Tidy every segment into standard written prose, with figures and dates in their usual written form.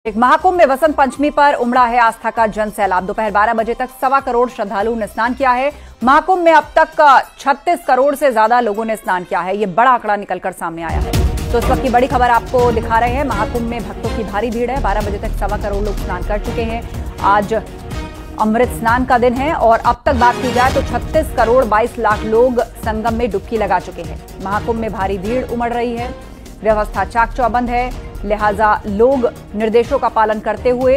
एक महाकुंभ में वसंत पंचमी पर उमड़ा है आस्था का जन सैलाब। दोपहर 12 बजे तक 1.25 करोड़ श्रद्धालुओं ने स्नान किया है। महाकुंभ में अब तक 36 करोड़ से ज्यादा लोगों ने स्नान किया है। ये बड़ा आंकड़ा निकलकर सामने आया है। तो इस वक्त की बड़ी खबर आपको दिखा रहे हैं। महाकुंभ में भक्तों की भारी भीड़ है। 12 बजे तक 1.25 करोड़ लोग स्नान कर चुके हैं। आज अमृत स्नान का दिन है और अब तक बात की जाए तो 36 करोड़ 22 लाख लोग संगम में डुबकी लगा चुके हैं। महाकुंभ में भारी भीड़ उमड़ रही है। व्यवस्था चाक चौबंद है, लिहाजा लोग निर्देशों का पालन करते हुए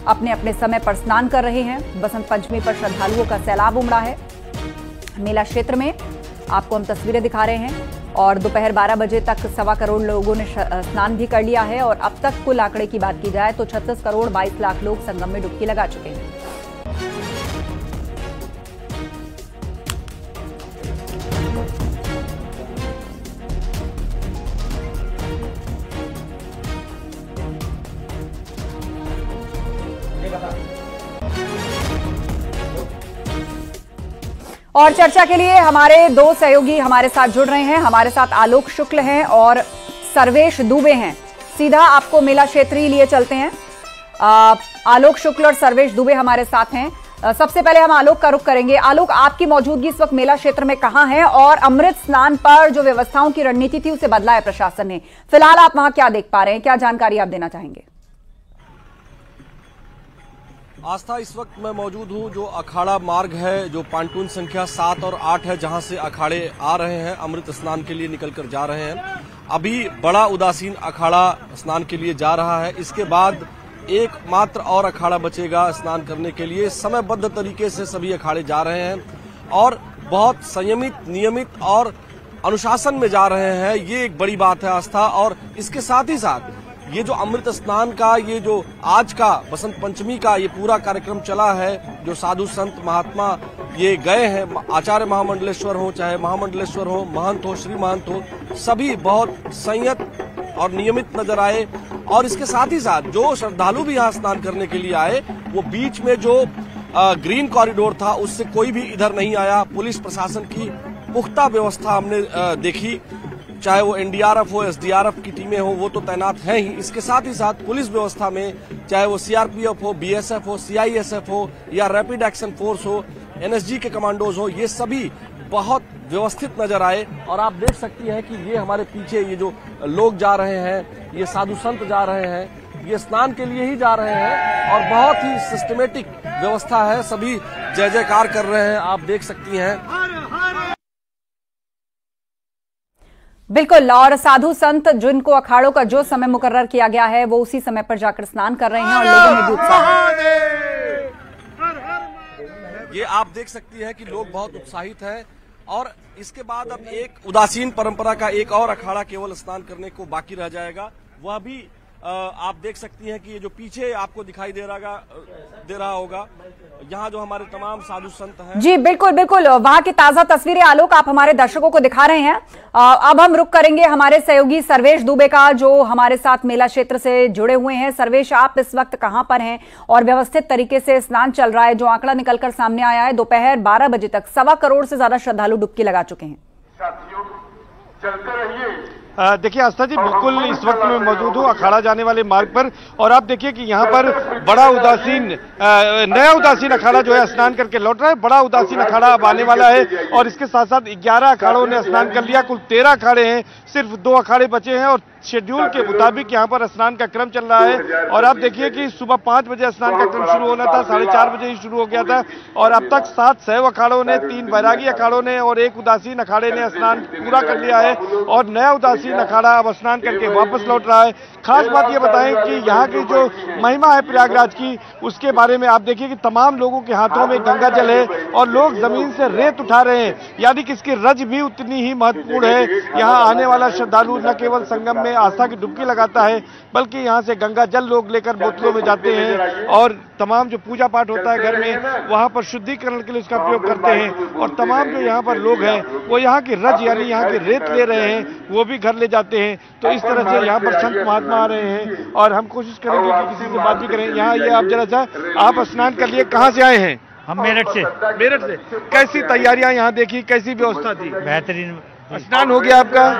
अपने अपने समय पर स्नान कर रहे हैं। बसंत पंचमी पर श्रद्धालुओं का सैलाब उमड़ा है। मेला क्षेत्र में आपको हम तस्वीरें दिखा रहे हैं और दोपहर 12 बजे तक 1.25 करोड़ लोगों ने स्नान भी कर लिया है और अब तक कुल आंकड़े की बात की जाए तो 36 करोड़ 22 लाख लोग संगम में डुबकी लगा चुके हैं। और चर्चा के लिए हमारे दो सहयोगी हमारे साथ जुड़ रहे हैं। हमारे साथ आलोक शुक्ल हैं और सर्वेश दुबे हैं। सीधा आपको मेला क्षेत्र ही लिए चलते हैं। आलोक शुक्ल और सर्वेश दुबे हमारे साथ हैं। सबसे पहले हम आलोक का रुख करेंगे। आलोक, आपकी मौजूदगी इस वक्त मेला क्षेत्र में कहां है और अमृत स्नान पर जो व्यवस्थाओं की रणनीति थी उसे बदला है प्रशासन ने। फिलहाल आप वहां क्या देख पा रहे हैं, क्या जानकारी आप देना चाहेंगे? आस्था, इस वक्त मैं मौजूद हूं जो अखाड़ा मार्ग है, जो पांटून संख्या 7 और 8 है, जहां से अखाड़े आ रहे हैं, अमृत स्नान के लिए निकलकर जा रहे हैं। अभी बड़ा उदासीन अखाड़ा स्नान के लिए जा रहा है। इसके बाद एक मात्र और अखाड़ा बचेगा स्नान करने के लिए। समयबद्ध तरीके से सभी अखाड़े जा रहे हैं और बहुत संयमित, नियमित और अनुशासन में जा रहे हैं। ये एक बड़ी बात है आस्था। और इसके साथ ही साथ ये जो अमृत स्नान का, ये जो आज का बसंत पंचमी का ये पूरा कार्यक्रम चला है, जो साधु संत महात्मा ये गए हैं, आचार्य महामंडलेश्वर हो, चाहे महामंडलेश्वर हो, महंत हो, श्री महंत हो, सभी बहुत संयत और नियमित नजर आए। और इसके साथ ही साथ जो श्रद्धालु भी यहाँ स्नान करने के लिए आए, वो बीच में जो ग्रीन कॉरिडोर था उससे कोई भी इधर नहीं आया। पुलिस प्रशासन की पुख्ता व्यवस्था हमने देखी, चाहे वो एनडीआरएफ हो, एसडीआरएफ की टीमें हो, वो तो तैनात हैं ही। इसके साथ ही साथ पुलिस व्यवस्था में चाहे वो सीआरपीएफ हो, बीएसएफ हो, सीआईएसएफ हो या रैपिड एक्शन फोर्स हो, एनएसजी के कमांडोज हो, ये सभी बहुत व्यवस्थित नजर आए। और आप देख सकती हैं कि ये हमारे पीछे ये जो लोग जा रहे हैं, ये साधु संत जा रहे हैं, ये स्नान के लिए ही जा रहे हैं और बहुत ही सिस्टमेटिक व्यवस्था है। सभी जय जयकार कर रहे हैं, आप देख सकती हैं। बिल्कुल, और साधु संत जिनको अखाड़ों का जो समय मुकर्रर किया गया है वो उसी समय पर जाकर स्नान कर रहे हैं और लोगों में भी उत्साह है। ये आप देख सकती हैं कि लोग बहुत उत्साहित हैं। और इसके बाद अब एक उदासीन परंपरा का एक और अखाड़ा केवल स्नान करने को बाकी रह जाएगा। वह भी आप देख सकती हैं कि ये जो पीछे आपको दिखाई दे रहा होगा, यहाँ जो हमारे तमाम साधु संत हैं। जी बिल्कुल बिल्कुल, वहां की ताजा तस्वीरें आलोक आप हमारे दर्शकों को दिखा रहे हैं। अब हम रुक करेंगे हमारे सहयोगी सर्वेश दुबे का, जो हमारे साथ मेला क्षेत्र से जुड़े हुए हैं। सर्वेश, आप इस वक्त कहां पर हैं और व्यवस्थित तरीके से स्नान चल रहा है? जो आंकड़ा निकलकर सामने आया है, दोपहर 12 बजे तक 1.25 करोड़ से ज्यादा श्रद्धालु डुबकी लगा चुके हैं। साथियों, चलते रहिए। देखिए आस्था जी, बिल्कुल इस वक्त मैं मौजूद हूँ अखाड़ा जाने वाले मार्ग पर और आप देखिए कि यहाँ पर बड़ा उदासीन नया उदासीन अखाड़ा जो है स्नान करके लौट रहा है। बड़ा उदासीन अखाड़ा अब आने वाला है और इसके साथ साथ 11 अखाड़ों ने स्नान कर लिया। कुल 13 अखाड़े हैं, सिर्फ 2 अखाड़े बचे हैं और शेड्यूल के मुताबिक यहाँ पर स्नान का क्रम चल रहा है। और आप देखिए कि सुबह 5 बजे स्नान का क्रम शुरू होना था, 4:30 बजे ही शुरू हो गया था और अब तक 7 शैव अखाड़ों ने, 3 बैरागी अखाड़ों ने और 1 उदासीन अखाड़े ने स्नान पूरा कर लिया है और नया उदासीन अखाड़ा अब स्नान करके वापस लौट रहा है। खास बात ये बताएं कि यहाँ की जो महिमा है प्रयागराज की, उसके बारे में आप देखिए कि तमाम लोगों के हाथों में गंगा जल है और लोग जमीन से रेत उठा रहे हैं, यानी कि इसकी रज भी उतनी ही महत्वपूर्ण है। यहाँ आने वाला श्रद्धालु न केवल संगम में आस्था की डुबकी लगाता है, बल्कि यहाँ से गंगा जल लोग लेकर बोतलों में जाते हैं और तमाम जो पूजा पाठ होता है घर में, वहाँ पर शुद्धिकरण के लिए उसका प्रयोग करते हैं। और तमाम जो यहाँ पर लोग हैं वो यहाँ की रज यानी यहाँ की रेत ले रहे हैं, वो भी घर ले जाते हैं। तो इस तरह से यहाँ पर संत महात्मा आ रहे हैं और हम कोशिश करेंगे कि किसी से बात भी करें। यहाँ ये आप जरा सा, आप स्नान कर लिए, कहाँ से आए हैं? हम मेरठ से। मेरठ से। कैसी तैयारियां यहाँ देखी, कैसी व्यवस्था थी? बेहतरीन स्नान हो गया आपका,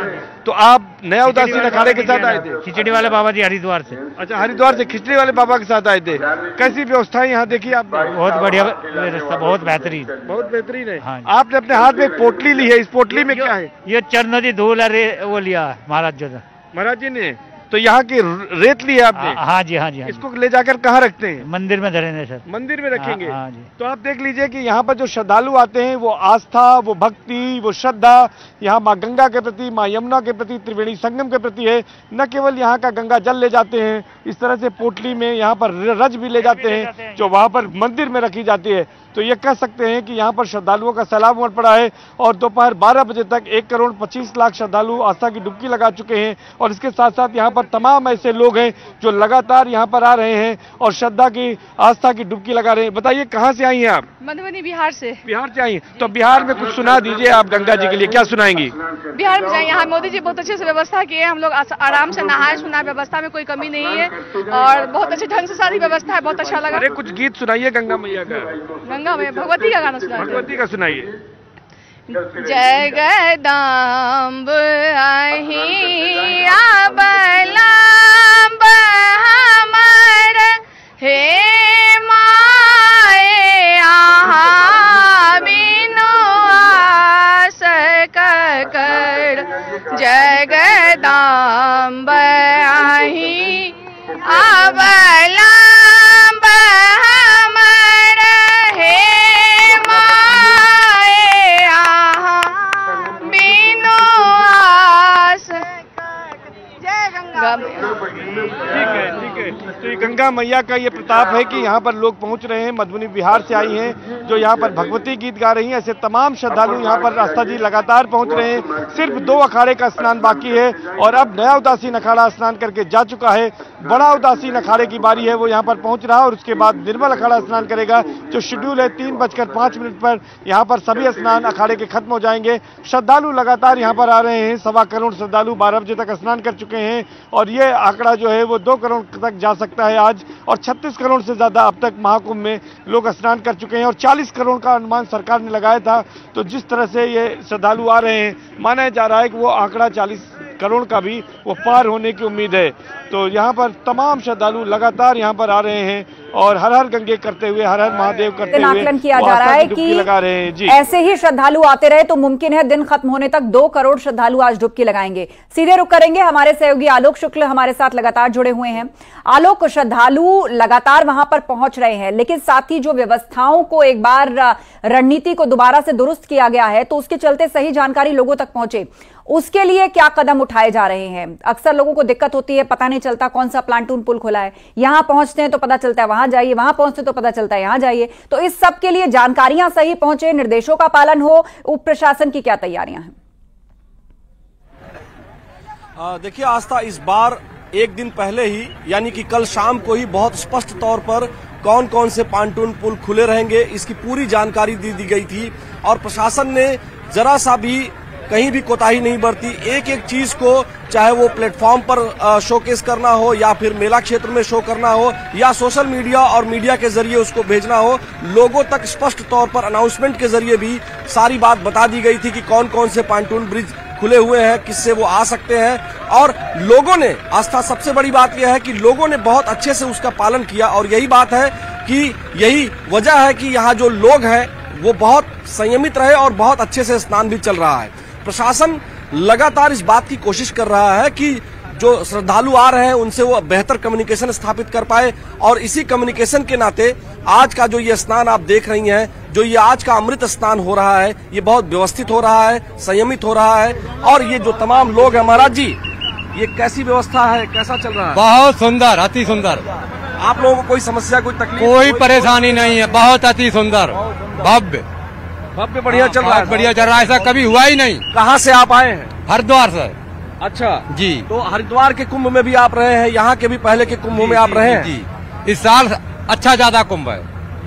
तो आप नया उदासीन अखाड़े के साथ आए थे? खिचड़ी वाले बाबा जी हरिद्वार से। अच्छा, हरिद्वार से खिचड़ी वाले बाबा के साथ आए थे। कैसी व्यवस्था है यहाँ देखी आपने? बहुत बढ़िया व्यवस्था, बहुत बेहतरीन, बहुत बेहतरीन है। हाँ। आपने अपने हाथ में एक पोटली ली है, इस पोटली में क्या है? ये चरण नदी धूल वो लिया है महाराज जो। महाराज जी ने तो यहाँ की रेत ली है आपने? हाँ जी, हाँ जी। इसको ले जाकर कहाँ रखते हैं? मंदिर में धरेंगे सर। मंदिर में रखेंगे। हाँ जी। तो आप देख लीजिए कि यहाँ पर जो श्रद्धालु आते हैं वो आस्था, वो भक्ति, वो श्रद्धा यहाँ माँ गंगा के प्रति, माँ यमुना के प्रति, त्रिवेणी संगम के प्रति है। न केवल यहाँ का गंगा जल ले जाते हैं, इस तरह से पोटली में यहाँ पर रज भी ले जाते हैं जो वहाँ पर मंदिर में रखी जाती है। तो ये कह सकते हैं कि यहाँ पर श्रद्धालुओं का सैलाब उमड़ पड़ा है और दोपहर 12 बजे तक 1,25,00,000 श्रद्धालु आस्था की डुबकी लगा चुके हैं। और इसके साथ साथ यहाँ पर तमाम ऐसे लोग हैं जो लगातार यहाँ पर आ रहे हैं और श्रद्धा की, आस्था की डुबकी लगा रहे हैं। बताइए, कहाँ से आई हैं आप? मधुबनी, बिहार से। बिहार से आई हैं। तो बिहार में कुछ सुना दीजिए आप गंगा जी के लिए, क्या सुनाएंगी? बिहार में जाए, यहाँ मोदी जी बहुत अच्छे से व्यवस्था की है, हम लोग आराम से नहाए सुनाए, व्यवस्था में कोई कमी नहीं है और बहुत अच्छे ढंग से सारी व्यवस्था है, बहुत अच्छा लगा। अरे कुछ गीत सुनाइए गंगा मैया का। गंगा मैया, भगवती का गाना सुनाइए। भगवती का सुनाइए। जगदम्ब अहिया बलम्ब हमर हे माए आहा बिनु आस ककर। जगदम्ब अहि अबलम्ब हमर हे माए आहा बिनु आस। जय गंगा। ठीक है, ठीक है। तो ये गंगा मैया का ये प्रताप है कि यहाँ पर लोग पहुँच रहे हैं। मधुबनी बिहार से आई हैं जो यहाँ पर भगवती गीत गा रही हैं। ऐसे तमाम श्रद्धालु यहाँ पर आस्था जी लगातार पहुँच रहे हैं। सिर्फ 2 अखाड़े का स्नान बाकी है और अब नया उदासीन अखाड़ा स्नान करके जा चुका है। बड़ा उदासीन अखाड़े की बारी है, वो यहाँ पर पहुँच रहा है और उसके बाद निर्मल अखाड़ा स्नान करेगा। जो शेड्यूल है 3:05 पर यहाँ पर सभी स्नान अखाड़े के खत्म हो जाएंगे। श्रद्धालु लगातार यहाँ पर आ रहे हैं। 1.25 करोड़ श्रद्धालु 12 बजे तक स्नान कर चुके हैं और ये आंकड़ा जो है वो 2 करोड़ तक जा सकता है आज। और 36 करोड़ से ज्यादा अब तक महाकुंभ में लोग स्नान कर चुके हैं और 40 करोड़ का अनुमान सरकार ने लगाया था। तो जिस तरह से ये श्रद्धालु आ रहे हैं, माना जा रहा है कि वो आंकड़ा 40 करोड़ का भी वो पार होने की उम्मीद है। तो यहाँ पर तमाम श्रद्धालु लगातार यहाँ पर आ रहे हैं और हर हर गंगे करते हुए, हर हर महादेव करते हुए आकलन किया जा रहा है कि लगा रहे हैं। जी, ऐसे ही श्रद्धालु आते रहे तो मुमकिन है दिन खत्म होने तक 2 करोड़ श्रद्धालु आज डुबकी लगाएंगे। सीधे रुक करेंगे, हमारे सहयोगी आलोक शुक्ल हमारे साथ लगातार जुड़े हुए हैं। आलोक, श्रद्धालु लगातार वहां पर पहुंच रहे हैं, लेकिन साथ ही जो व्यवस्थाओं को एक बार रणनीति को दोबारा से दुरुस्त किया गया है तो उसके चलते सही जानकारी लोगों तक पहुंचे, उसके लिए क्या कदम उठाए जा रहे हैं? अक्सर लोगों को दिक्कत होती है, पता नहीं चलता कौन सा प्लांटून पुल खुला है, यहां पहुंचते हैं तो पता चलता है वहां जाइए, वहां पहुंचते तो पता चलता है यहां जाइए। तो इस सब के लिए जानकारियां सही पहुंचे, निर्देशों का पालन हो, उप प्रशासन की क्या तैयारियां हैं? देखिए आस्था, इस बार एक दिन पहले ही यानी कि कल शाम को ही बहुत स्पष्ट तौर पर कौन कौन से पांटून पुल खुले रहेंगे इसकी पूरी जानकारी दी गई थी और प्रशासन ने जरा सा भी कहीं भी कोताही नहीं बरती। एक एक चीज को, चाहे वो प्लेटफॉर्म पर शोकेस करना हो या फिर मेला क्षेत्र में शो करना हो या सोशल मीडिया और मीडिया के जरिए उसको भेजना हो, लोगों तक स्पष्ट तौर पर अनाउंसमेंट के जरिए भी सारी बात बता दी गई थी कि कौन कौन से पांटून ब्रिज खुले हुए हैं, किससे वो आ सकते हैं। और लोगों ने, आस्था सबसे बड़ी बात यह है कि लोगों ने बहुत अच्छे से उसका पालन किया और यही बात है कि यही वजह है कि यहाँ जो लोग हैं वो बहुत संयमित रहे और बहुत अच्छे से स्नान भी चल रहा है। प्रशासन लगातार इस बात की कोशिश कर रहा है कि जो श्रद्धालु आ रहे हैं उनसे वो बेहतर कम्युनिकेशन स्थापित कर पाए और इसी कम्युनिकेशन के नाते आज का जो ये स्नान आप देख रही हैं, जो ये आज का अमृत स्नान हो रहा है, ये बहुत व्यवस्थित हो रहा है, संयमित हो रहा है। और ये जो तमाम लोग हैं, महाराज जी ये कैसी व्यवस्था है, कैसा चल रहा है? बहुत सुंदर, अति सुंदर। आप लोगों को कोई समस्या, कोई तकलीफ? कोई परेशानी नहीं है, बहुत अति सुंदर, भव्य भव्य बढ़िया चल रहा है, बढ़िया चल रहा है, ऐसा कभी हुआ ही नहीं। कहाँ से आप आए हैं? हरिद्वार से। अच्छा जी। तो हरिद्वार के कुंभ में भी आप रहे हैं, यहाँ के भी पहले के कुंभ में आप रहे हैं? जी। इस साल अच्छा ज्यादा कुंभ है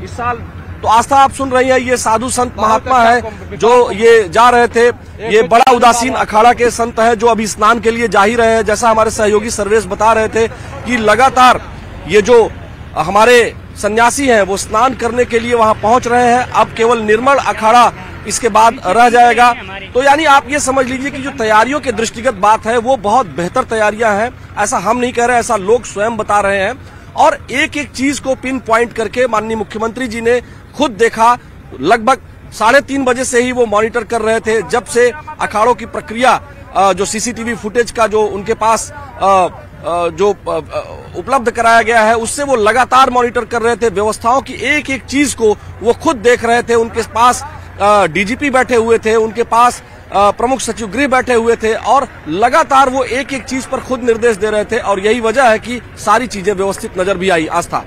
इस साल। तो आस्था आप सुन रही है, ये साधु संत महात्मा है जो ये जा रहे थे। ये बड़ा उदासीन अखाड़ा के संत है जो अभी स्नान के लिए जा ही रहे हैं। जैसा हमारे सहयोगी सर्वेश बता रहे थे कि लगातार ये जो हमारे सन्यासी हैं वो स्नान करने के लिए वहां पहुंच रहे हैं। अब केवल निर्मल अखाड़ा इसके बाद रह जाएगा। तो यानी आप ये समझ लीजिए कि जो तैयारियों के दृष्टिगत बात है वो बहुत बेहतर तैयारियां हैं। ऐसा हम नहीं कह रहे, ऐसा लोग स्वयं बता रहे हैं। और एक एक चीज को पिन पॉइंट करके माननीय मुख्यमंत्री जी ने खुद देखा। लगभग 3:30 बजे से ही वो मॉनिटर कर रहे थे, जब से अखाड़ों की प्रक्रिया जो सीसीटीवी फुटेज का जो उनके पास जो उपलब्ध कराया गया है उससे वो लगातार मॉनिटर कर रहे थे। व्यवस्थाओं की एक एक चीज को वो खुद देख रहे थे। उनके पास डीजीपी बैठे हुए थे, उनके पास प्रमुख सचिव गृह बैठे हुए थे और लगातार वो एक एक चीज पर खुद निर्देश दे रहे थे। और यही वजह है कि सारी चीजें व्यवस्थित नजर भी आई। आस्था।